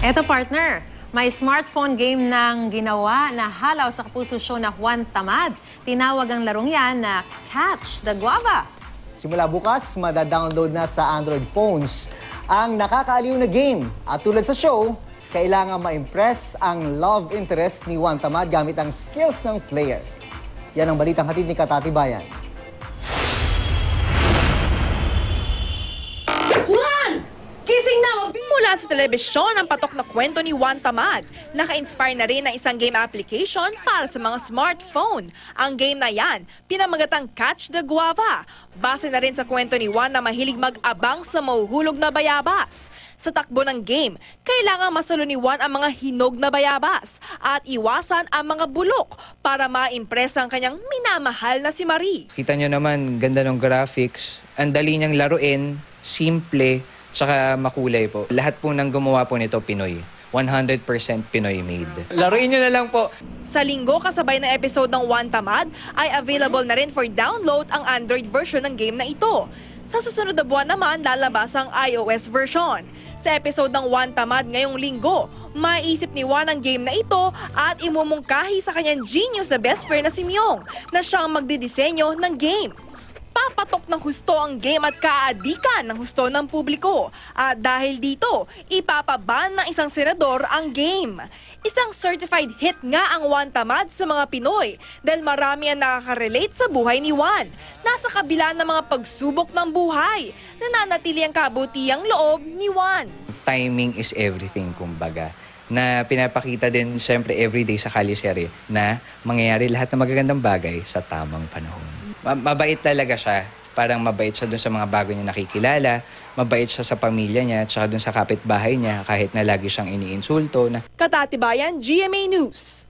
Eto partner, may smartphone game ng ginawa na halaw sa Kapuso Show na Juan Tamad. Tinawag ang larong yan na Catch the Guava. Simula bukas, madadownload na sa Android phones ang nakakaaliw na game. At tulad sa show, kailangan ma-impress ang love interest ni Juan Tamad gamit ang skills ng player. Yan ang balitang hatid ni Katati Bayan. Gising na! Mula sa telebisyon ang patok na kwento ni Juan Tamad. Naka-inspire na rin ng isang game application para sa mga smartphone. Ang game na yan, pinamagatang Catch the Guava. Base na rin sa kwento ni Juan na mahilig mag-abang sa mahuhulog na bayabas. Sa takbo ng game, kailangan masalo ni Juan ang mga hinog na bayabas at iwasan ang mga bulok para ma-impress ang kanyang minamahal na si Marie. Kita nyo naman, ganda ng graphics. Ang dali niyang laruin, simple, tsaka makulay po. Lahat po ng gumawa po nito Pinoy. 100% Pinoy made. Laruin nyo na lang po. Sa linggo, kasabay na episode ng Juan Tamad, ay available na rin for download ang Android version ng game na ito. Sa susunod na buwan naman, lalabas ang iOS version. Sa episode ng Juan Tamad ngayong linggo, maiisip ni Juan ang game na ito at imumungkahi sa kanyang genius na best friend na si Myong na siyang magdidisenyo ng game. Papatok ng husto ang game at kaadikan ng husto ng publiko. At dahil dito, ipapaban ng isang senador ang game. Isang certified hit nga ang Juan Tamad sa mga Pinoy dahil marami ang nakaka-relate sa buhay ni Juan. Nasa kabila ng mga pagsubok ng buhay, nananatili ang kabutihang loob ni Juan. Timing is everything, kumbaga. Na pinapakita din siyempre everyday sa kalisere na mangyayari lahat ng magagandang bagay sa tamang panahon. Mabait talaga siya. Parang mabait siya dun sa mga bago niya nakikilala, mabait siya sa pamilya niya, tsaka dun sa kapitbahay niya kahit na lagi siyang iniinsulto. Katati Bayan, GMA News.